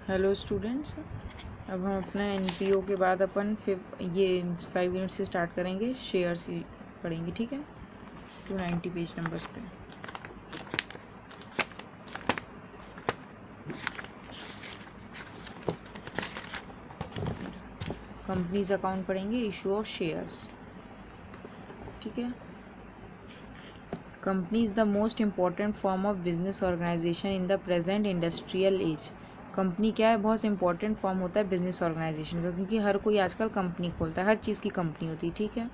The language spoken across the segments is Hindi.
हेलो स्टूडेंट्स, अब हम अपना एनपीओ के बाद अपन फिर ये 5 यूनिट से स्टार्ट करेंगे। शेयर्स ही पढ़ेंगे, ठीक है। 290 पेज नंबर्स पे कंपनीज अकाउंट पढ़ेंगे, इशू ऑफ शेयर्स, ठीक है। Company is the most important form of business organisation in the present industrial age. Company क्या है, बहुत इंपॉर्टेंट फॉर्म होता है बिजनेस ऑर्गेनाइजेशन का, क्योंकि हर कोई आजकल कंपनी खोलता है, हर चीज़ की कंपनी होती है, ठीक है।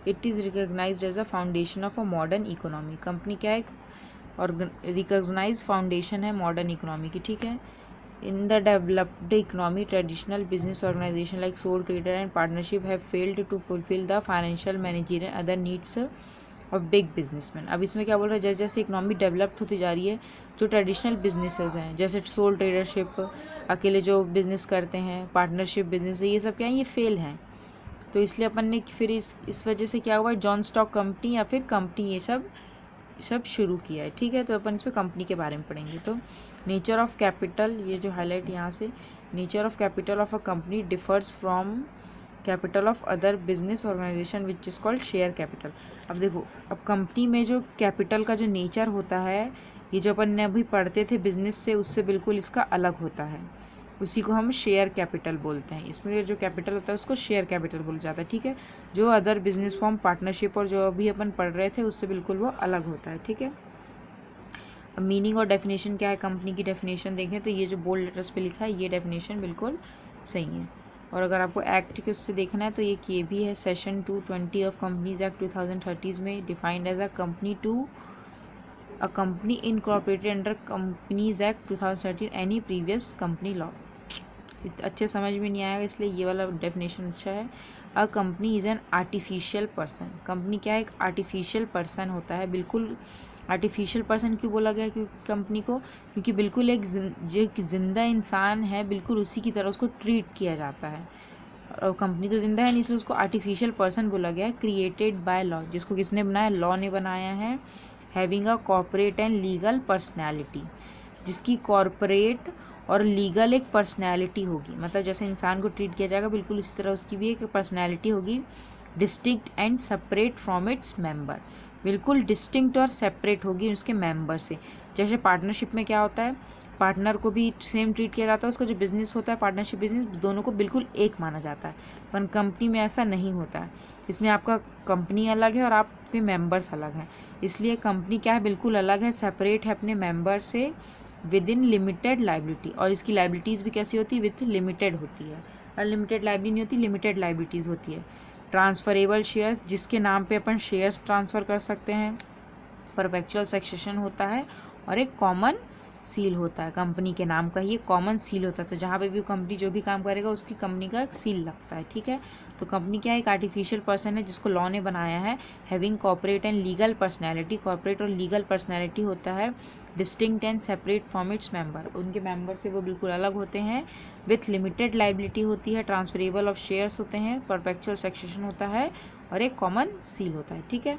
It is recognised as a foundation of a modern economy. Company क्या है, और रिकग्नाइज फाउंडेशन है मॉडर्न इकोनॉमी की, ठीक है। In the developed economy traditional business organisation like sole trader and partnership have failed to fulfil the financial managerial and other needs of big businessman. अब इसमें क्या बोल रहा है, जैसे जैसे इकोनॉमी डेवलप्ड होती जा रही है, जो ट्रेडिशनल बिजनेसेस हैं जैसे सोल ट्रेडरशिप, अकेले जो बिजनेस करते हैं, पार्टनरशिप बिजनेस है, ये सब क्या है, ये फेल हैं। तो इसलिए अपन ने फिर इस वजह से क्या हुआ, जॉन स्टॉक कंपनी या फिर कंपनी ये सब शुरू किया है, ठीक है। तो अपन इस पर कंपनी के बारे में पढ़ेंगे। तो नेचर ऑफ कैपिटल, ये जो हाईलाइट यहाँ से, nature of capital of a company differs from capital of other business organisation which is called share capital. अब देखो, अब कंपनी में जो कैपिटल का जो नेचर होता है, ये जो अपन ने अभी पढ़ते थे बिजनेस से, उससे बिल्कुल इसका अलग होता है। उसी को हम शेयर कैपिटल बोलते हैं। इसमें जो कैपिटल होता है उसको शेयर कैपिटल बोला जाता है, ठीक है। जो अदर बिजनेस फॉर्म, पार्टनरशिप और जो अभी अपन पढ़ रहे थे उससे बिल्कुल वो अलग होता है, ठीक है। अब मीनिंग और डेफिनेशन क्या है, कंपनी की डेफिनेशन देखें तो ये जो बोल्ड लेटर्स पे लिखा है, ये डेफिनेशन बिल्कुल सही है। और अगर आपको एक्ट के उससे देखना है तो ये भी है, सेक्शन 220 ऑफ कंपनीज एक्ट 2030 में defined as a company to a company incorporated under companies act 2013 any previous company law. अच्छे समझ में नहीं आएगा, इसलिए ये वाला डेफिनेशन अच्छा है। अ company is an artificial person. Company क्या है, एक आर्टिफिशियल पर्सन होता है। बिल्कुल आर्टिफिशियल पर्सन क्यों बोला गया, क्योंकि कंपनी को, क्योंकि बिल्कुल एक जो एक जिंदा इंसान है, बिल्कुल उसी की तरह उसको ट्रीट किया जाता है। और कंपनी तो जिंदा है नहीं, इसलिए उसको आर्टिफिशियल पर्सन बोला गया है। क्रिएटेड बाय लॉ, जिसको किसने बनाया, लॉ ने बनाया है। Having a corporate and legal personality, जिसकी कॉर्पोरेट और लीगल एक पर्सनैलिटी होगी, मतलब जैसे इंसान को ट्रीट किया जाएगा बिल्कुल उसी तरह उसकी भी एक पर्सनैलिटी होगी। Distinct and separate from its member, बिल्कुल डिस्टिंक्ट और सेपरेट होगी उसके मेंबर से। जैसे पार्टनरशिप में क्या होता है, पार्टनर को भी सेम ट्रीट किया जाता है, उसका जो बिजनेस होता है पार्टनरशिप बिजनेस, दोनों को बिल्कुल एक माना जाता है। पर कंपनी में ऐसा नहीं होता है, इसमें आपका कंपनी अलग है और आपके मेंबर्स अलग हैं। इसलिए कंपनी क्या है, बिल्कुल अलग है, सेपरेट है अपने मेंबर से, विद इन लिमिटेड लाइबिलिटी। और इसकी लाइबिलिटीज़ भी कैसी होती है, विथ लिमिटेड होती है। अनलिमिटेड लाइबिलिटी नहीं होती, लिमिटेड लाइबिलिटीज़ होती है। ट्रांसफरेबल शेयर्स, जिसके नाम पे अपन शेयर्स ट्रांसफ़र कर सकते हैं। परपेचुअल सक्सेशन होता है। और एक कॉमन सील होता है, कंपनी के नाम का ही एक कॉमन सील होता है। तो जहाँ पे भी कंपनी जो भी काम करेगा उसकी कंपनी का एक सील लगता है, ठीक है। तो कंपनी क्या है, एक आर्टिफिशियल पर्सन है जिसको लॉ ने बनाया है। Having corporate and legal personality, corporate और लीगल पर्सनैलिटी होता है। Distinct and separate from its member, उनके मेंबर से वो बिल्कुल अलग होते हैं। विथ लिमिटेड लाइबिलिटी होती है। ट्रांसफरेबल ऑफ शेयर्स होते हैं। परपेचुअल सक्सेशन होता है। और एक कॉमन सील होता है, ठीक है।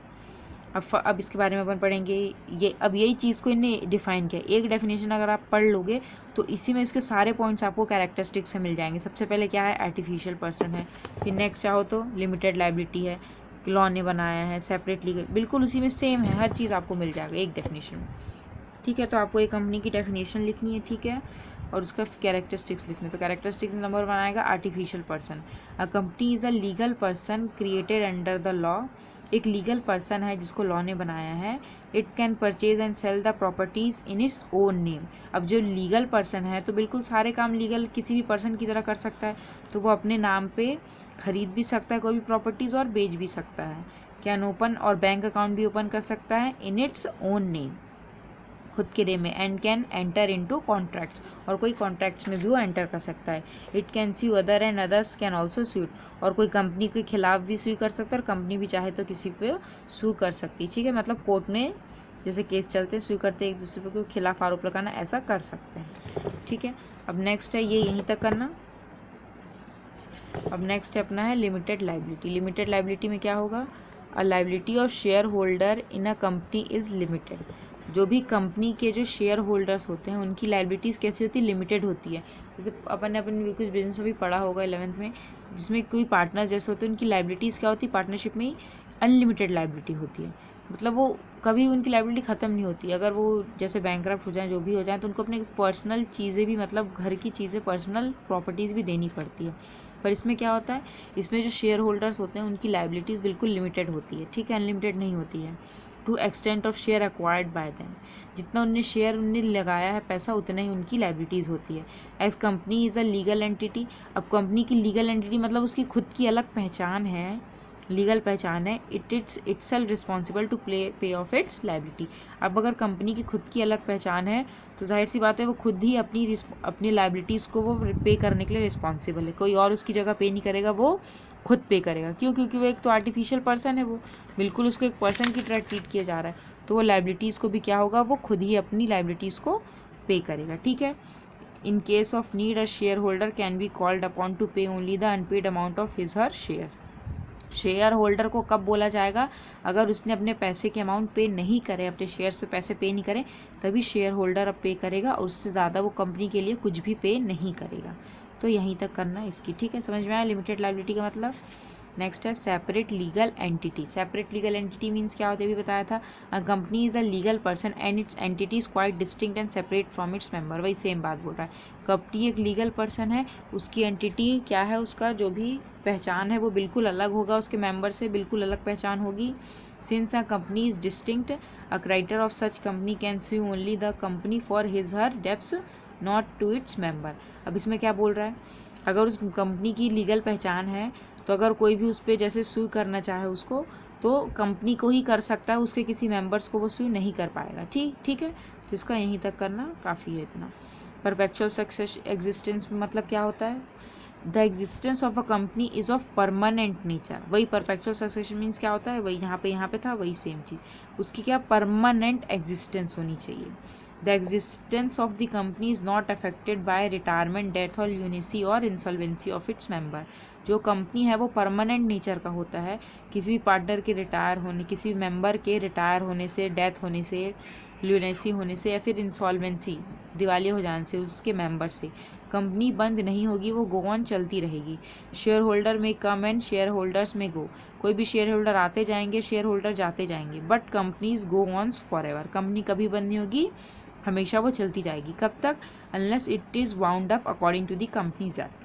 अब इसके बारे में अपन पढ़ेंगे। ये अब यही चीज़ को इन्हें डिफाइन किया। एक डेफिनेशन अगर आप पढ़ लोगे तो इसी में इसके सारे पॉइंट्स आपको कैरेक्टरिस्टिक्स से मिल जाएंगे। सबसे पहले क्या है, आर्टिफिशियल पर्सन है। फिर नेक्स्ट चाहो तो लिमिटेड लाइबिलिटी है, लॉ ने बनाया है। सेपरेट लीगल, बिल्कुल उसी में सेम है, हर चीज़ आपको मिल जाएगा एक डेफिनेशन में, ठीक है। तो आपको एक कंपनी की डेफिनेशन लिखनी है, ठीक है, और उसका कैरेक्टरिस्टिक्स लिखना है। तो कैरेक्टरिस्टिक्स नंबर 1 आएगा artificial person. A company is a legal person created under the law, एक लीगल पर्सन है जिसको लॉ ने बनाया है। It can purchase and sell the properties in its own name. अब जो लीगल पर्सन है तो बिल्कुल सारे काम लीगल किसी भी पर्सन की तरह कर सकता है, तो वो अपने नाम पे खरीद भी सकता है कोई भी प्रॉपर्टीज़ और बेच भी सकता है। कैन ओपन, और बैंक अकाउंट भी ओपन कर सकता है इन इट्स ओन नेम, खुद के नेम में। And can enter into contracts, और कोई कॉन्ट्रैक्ट्स में भी वो एंटर कर सकता है। It can sue other and others can also suit, और कोई कंपनी के खिलाफ भी सू कर सकता है, और कंपनी भी चाहे तो किसी पे सू कर सकती है, ठीक है। मतलब कोर्ट में जैसे केस चलते सू करते एक दूसरे के खिलाफ आरोप लगाना, ऐसा कर सकते हैं, ठीक है। अब नेक्स्ट है, ये यहीं तक करना। अब नेक्स्ट है अपना है लिमिटेड लाइबिलिटी। लिमिटेड लाइबिलिटी में क्या होगा, a liability of share holder in a company is limited. जो भी कंपनी के जो शेयर होल्डर्स होते हैं उनकी लाइबिलिटीज़ कैसी होती है, लिमिटेड होती है। जैसे अपन ने कुछ बिजनेस में भी पढ़ा होगा 11th में, जिसमें कोई पार्टनर जैसे होते हैं उनकी लाइबिलिटीज़ क्या होती है, पार्टनरशिप में ही अनलिमिटेड लाइबिलिटी होती है। मतलब वो कभी उनकी लाइबिलिटी ख़त्म नहीं होती। अगर वो जैसे बैंकरप्ट हो जाए, जो भी हो जाए, तो उनको अपने पर्सनल चीज़ें भी, मतलब घर की चीज़ें, पर्सनल प्रॉपर्टीज़ भी देनी पड़ती है। पर इसमें क्या होता है, इसमें जो शेयर होल्डर्स होते हैं उनकी लाइबिलिटीज़ बिल्कुल लिमिटेड होती है, ठीक है, अनलिमिटेड नहीं होती है। To extent of share acquired by them, जितना उनने शेयर उनने लगाया है पैसा, उतना ही उनकी लाइबिलिटीज़ होती है। As company is a legal entity, अब कंपनी की लीगल एंटिटी मतलब उसकी खुद की अलग पहचान है, लीगल पहचान है। इट्सेल्फ रिस्पॉन्सिबल टू पे ऑफ इट्स लाइबिलिटी। अब अगर कंपनी की खुद की अलग पहचान है तो जाहिर सी बात है वो खुद ही अपनी लाइबिलिटीज़ को वो पे करने के लिए रिस्पॉन्सिबल है। कोई और उसकी जगह पे नहीं करेगा, वो खुद पे करेगा। क्यों? क्योंकि वो एक तो आर्टिफिशियल पर्सन है, वो बिल्कुल उसको एक पर्सन की तरह ट्रीट किया जा रहा है, तो वो लाइबिलिटीज़ को भी क्या होगा, वो खुद ही अपनी लाइबिलिटीज़ को पे करेगा, ठीक है। In case of need a share holder can be called upon to pay only the unpaid amount of his her share. Share holder को कब बोला जाएगा, अगर उसने अपने पैसे के अमाउंट पे नहीं करे, अपने शेयर्स पे पैसे पे नहीं करे, तभी शेयर होल्डर अब पे करेगा, और उससे ज़्यादा वो कंपनी के लिए कुछ भी पे नहीं करेगा। तो यहीं तक करना इसकी, ठीक है, समझ में आया लिमिटेड लायबिलिटी का मतलब। नेक्स्ट है separate legal entity. Separate legal entity means क्या होता है, भी बताया था। अ company is a legal person and it's entity is quite distinct and separate from its member. वही सेम बात बोल रहा है। कंपनी एक लीगल पर्सन है, उसकी एंटिटी क्या है, उसका जो भी पहचान है वो बिल्कुल अलग होगा, उसके मेंबर से बिल्कुल अलग पहचान होगी। Since a company is distinct, a creditor of such company can sue only the company for his her debts not to its member. अब इसमें क्या बोल रहा है, अगर उस कंपनी की लीगल पहचान है तो अगर कोई भी उस पर जैसे सू करना चाहे उसको, तो कंपनी को ही कर सकता है, उसके किसी मेंबर्स को वो सू नहीं कर पाएगा, ठीक है। तो इसका यहीं तक करना काफ़ी है इतना। परपेचुअल सक्सेस एग्जिस्टेंस में मतलब क्या होता है, the existence of a company is of permanent nature. वही परपेचुअल सक्सेशन मीन्स क्या होता है, वही यहाँ पे था, वही सेम चीज़, उसकी क्या परमानेंट एग्जिस्टेंस होनी चाहिए। The existence of the company is not affected by retirement, death और यूनिसी और इंसॉल्वेंसी ऑफ इट्स मेंबर। जो कंपनी है वो परमानेंट नेचर का होता है, किसी भी पार्टनर के रिटायर होने, किसी भी मेंबर के रिटायर होने से, डेथ होने से, ल्यूनेसी होने से, या फिर इंसॉल्वेंसी, दिवालिया हो जाने से उसके मेंबर से कंपनी बंद नहीं होगी, वो गो ऑन चलती रहेगी। शेयर होल्डर में कम एंड शेयर होल्डर्स में गो, कोई भी शेयर होल्डर आते जाएंगे, शेयर होल्डर जाते जाएंगे, but companies go on forever. Company कभी बंद नहीं होगी, हमेशा वो चलती जाएगी। कब तक, unless it is wound up according to the companies act.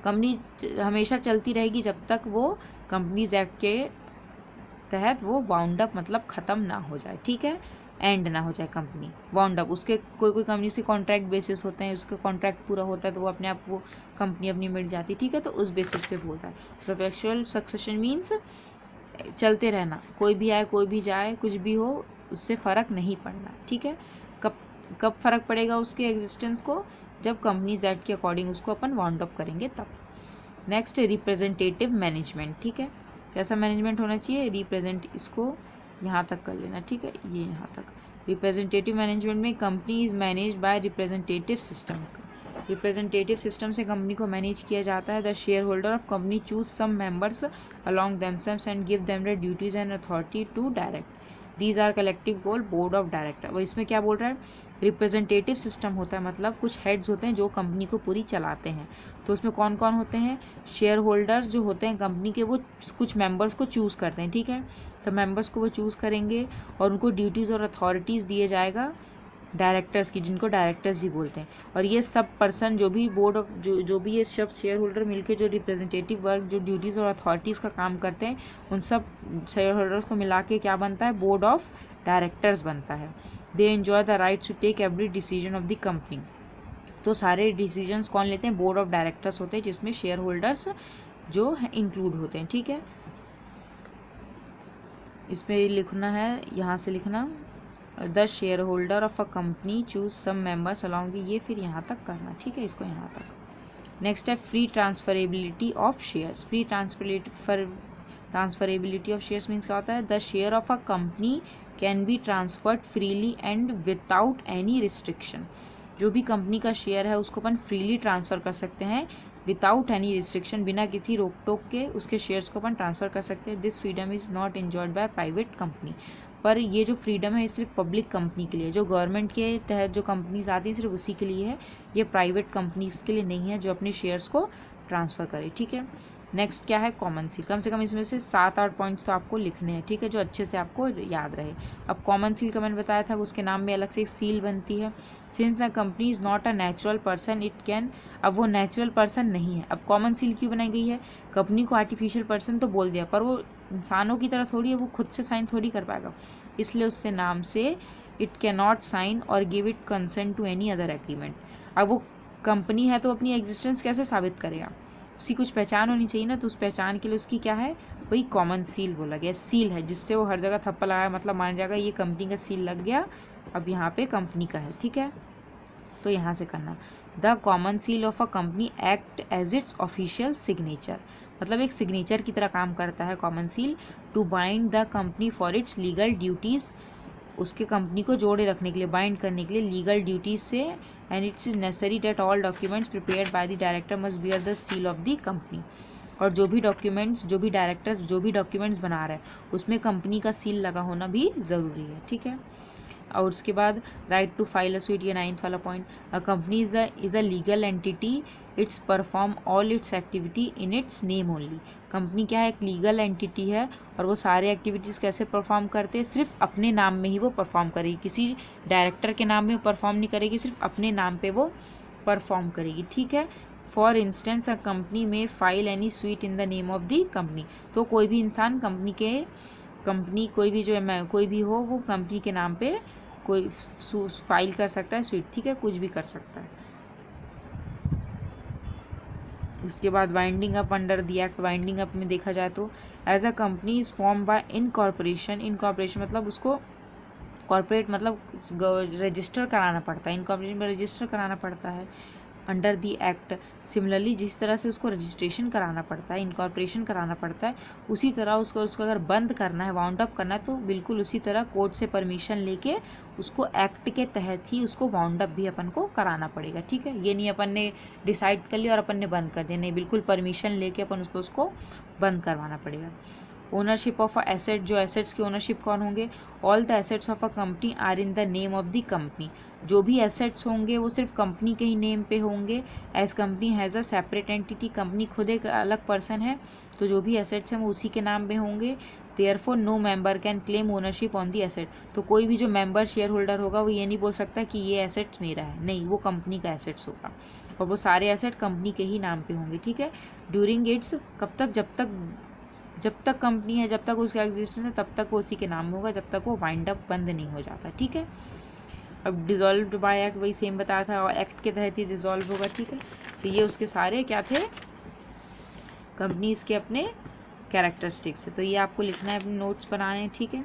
Company हमेशा चलती रहेगी जब तक वो कंपनीज एक्ट के तहत वो वाउंड अप मतलब ख़त्म ना हो जाए, ठीक है, एंड ना हो जाए कंपनी, वाउंड अप। उसके कोई कंपनी के कॉन्ट्रैक्ट बेसिस होते हैं, उसका कॉन्ट्रैक्ट पूरा होता है तो वो अपने आप वो कंपनी अपनी मिट जाती है, ठीक है, तो उस बेसिस पे बोल रहा है। परपेचुअल सक्सेशन मीन्स चलते रहना, कोई भी आए कोई भी जाए, कुछ भी हो उससे फ़र्क नहीं पड़ना, ठीक है। कब कब फ़र्क पड़ेगा उसके एग्जिस्टेंस को, जब कंपनीज एक्ट के अकॉर्डिंग उसको अपन वाउंड अप करेंगे तब। नेक्स्ट रिप्रेजेंटेटिव मैनेजमेंट, ठीक है, कैसा मैनेजमेंट होना चाहिए, रिप्रेजेंट, इसको यहाँ तक कर लेना, ठीक है, ये यहाँ तक। रिप्रेजेंटेटिव मैनेजमेंट में company is manage by representative system. Representative system से कंपनी को मैनेज किया जाता है। The share holder of company choose some members along themselves and give them the duties and authority to direct these are collective goal board of director. वो इसमें क्या बोल रहा है, रिप्रेजेंटेटिव सिस्टम होता है, मतलब कुछ हेड्स होते हैं जो कंपनी को पूरी चलाते हैं। तो उसमें कौन कौन होते हैं, शेयर होल्डर्स जो होते हैं कंपनी के, वो कुछ मेंबर्स को चूज़ करते हैं, ठीक है, सब मेंबर्स को वो चूज़ करेंगे और उनको ड्यूटीज़ और अथॉरिटीज़ दिए जाएगा डायरेक्टर्स की, जिनको डायरेक्टर्स भी बोलते हैं। और ये सब पर्सन जो भी बोर्ड ऑफ जो भी ये सब शेयर होल्डर मिलके जो रिप्रेजेंटेटिव वर्क, जो ड्यूटीज़ और अथॉरिटीज़ का काम करते हैं, उन सब शेयर होल्डर्स को मिला के क्या बनता है, बोर्ड ऑफ डायरेक्टर्स बनता है। They enjoy the right to take every decision of the company. तो सारे डिसीजंस कौन लेते हैं, बोर्ड ऑफ डायरेक्टर्स होते हैं, जिसमें शेयर होल्डर्स जो है इंक्लूड होते हैं, ठीक है। इसमें लिखना है, यहाँ से लिखना, the share holder of a company choose some members along भी, ये फिर यहाँ तक करना, ठीक है, इसको यहाँ तक। नेक्स्ट है free transferability of shares. Free transferability of shares means क्या होता है, the share of a company can be transferred freely and without any restriction. जो भी कंपनी का शेयर है उसको अपन फ्रीली ट्रांसफ़र कर सकते हैं, विदाउट एनी रिस्ट्रिक्शन, बिना किसी रोक टोक के उसके शेयर्स को अपन ट्रांसफ़र कर सकते हैं। This freedom is not enjoyed by private company. पर ये जो फ्रीडम है ये सिर्फ पब्लिक कंपनी के लिए, जो गवर्नमेंट के तहत जो कंपनीज आती है सिर्फ उसी के लिए है, ये प्राइवेट कंपनीज के लिए नहीं है जो अपने शेयर्स को ट्रांसफ़र करे। ठीक है, नेक्स्ट क्या है, कॉमन सील। कम से कम इसमें से 7-8 पॉइंट्स तो आपको लिखने हैं, ठीक है, जो अच्छे से आपको याद रहे। अब कॉमन सील का मैंने बताया था उसके नाम में अलग से एक सील बनती है। Since a company is not a natural person it can, अब वो नेचुरल पर्सन नहीं है। अब कॉमन सील क्यों बनाई गई है, कंपनी को आर्टिफिशियल पर्सन तो बोल दिया पर वो इंसानों की तरह थोड़ी है, वो खुद से साइन थोड़ी कर पाएगा, इसलिए उससे नाम से इट कैन नॉट साइन और give it consent to any other agreement. अब वो कंपनी है तो अपनी एग्जिस्टेंस कैसे साबित करेगा, उसकी कुछ पहचान होनी चाहिए ना, तो उस पहचान के लिए उसकी क्या है, वही कॉमन सील बोला गया। सील है जिससे वो हर जगह थप्पा लगाया, मतलब मान जाएगा ये कंपनी का सील लग गया, अब यहाँ पे कंपनी का है। ठीक है, तो यहाँ से करना, the common seal of a company act as its official signature, मतलब एक सिग्नेचर की तरह काम करता है common seal, to bind the company for its legal duties, उसके कंपनी को जोड़े रखने के लिए, बाइंड करने के लिए लीगल ड्यूटीज से, and its is necessary that all documents prepared by the director must bear the seal of the company, और जो भी डॉक्यूमेंट्स, जो भी डायरेक्टर्स जो भी डॉक्यूमेंट्स बना रहे हैं उसमें कंपनी का सील लगा होना भी ज़रूरी है। ठीक है, और उसके बाद right to file a suit, ये 9th वाला point, a company is a legal entity its perform all its activity in its name only, company क्या है, एक लीगल एंटिटी है और वो सारे एक्टिविटीज़ कैसे परफॉर्म करते हैं, सिर्फ अपने नाम में ही वो परफॉर्म करेगी, किसी डायरेक्टर के नाम में वो परफॉर्म नहीं करेगी, सिर्फ अपने नाम पे वो परफॉर्म करेगी। ठीक है, फॉर इंस्टेंस अ कंपनी में file any sweet in the name of the company, तो कोई भी इंसान कंपनी कोई भी जो है कोई भी हो वो कंपनी के नाम पे कोई फाइल कर सकता है स्वीट, ठीक है, कुछ भी कर सकता है। उसके बाद winding up under the act, winding up में देखा जाए तो as a company is form by incorporation, incorporation मतलब उसको कॉर्पोरेट मतलब रजिस्टर कराना पड़ता है, इनकॉर्पोरेशन में रजिस्टर कराना पड़ता है अंडर दी एक्ट। सिमिलरली जिस तरह से उसको रजिस्ट्रेशन कराना पड़ता है, इनकॉर्पोरेशन कराना पड़ता है, उसी तरह उसको अगर बंद करना है, वाउंड अप करना है, तो बिल्कुल उसी तरह कोर्ट से परमिशन लेके उसको एक्ट के तहत ही उसको वाउंड अप भी अपन को कराना पड़ेगा। ठीक है, ये नहीं अपन ने डिसाइड कर लिया और अपन ने बंद कर दिया, नहीं, बिल्कुल परमिशन लेके अपन उसको बंद करवाना पड़ेगा। ओनरशिप ऑफ अ एसेट, जो एसेट्स की ओनरशिप कौन होंगे, all the assets of a company are in the name of the company, जो भी एसेट्स होंगे वो सिर्फ कंपनी के ही नेम पे होंगे। As company has a separate entity, company खुद एक अलग पर्सन है, तो जो भी एसेट्स हैं वो उसी के नाम पे होंगे। Therefore no member can claim ownership on the asset, तो कोई भी जो मेंबर शेयर होल्डर होगा वो ये नहीं बोल सकता कि ये एसेट्स मेरा है, नहीं, वो कंपनी का एसेट्स होगा और वो सारे एसेट कंपनी के ही नाम पे होंगे। ठीक है, ड्यूरिंग इट्स, कब तक, जब तक कंपनी है, जब तक उसका एग्जिस्टेंस है तब तक वो उसी के नाम में होगा, जब तक वो वाइंड अप बंद नहीं हो जाता। ठीक है, अब डिज़ोल्व बाय एक्ट वही सेम बताया था, और एक्ट के तहत ही डिज़ोल्व होगा। ठीक है, तो ये उसके सारे क्या थे, कंपनीज के अपने कैरेक्टरिस्टिक्स है, तो ये आपको लिखना है, अपने नोट्स बनाने हैं। ठीक है।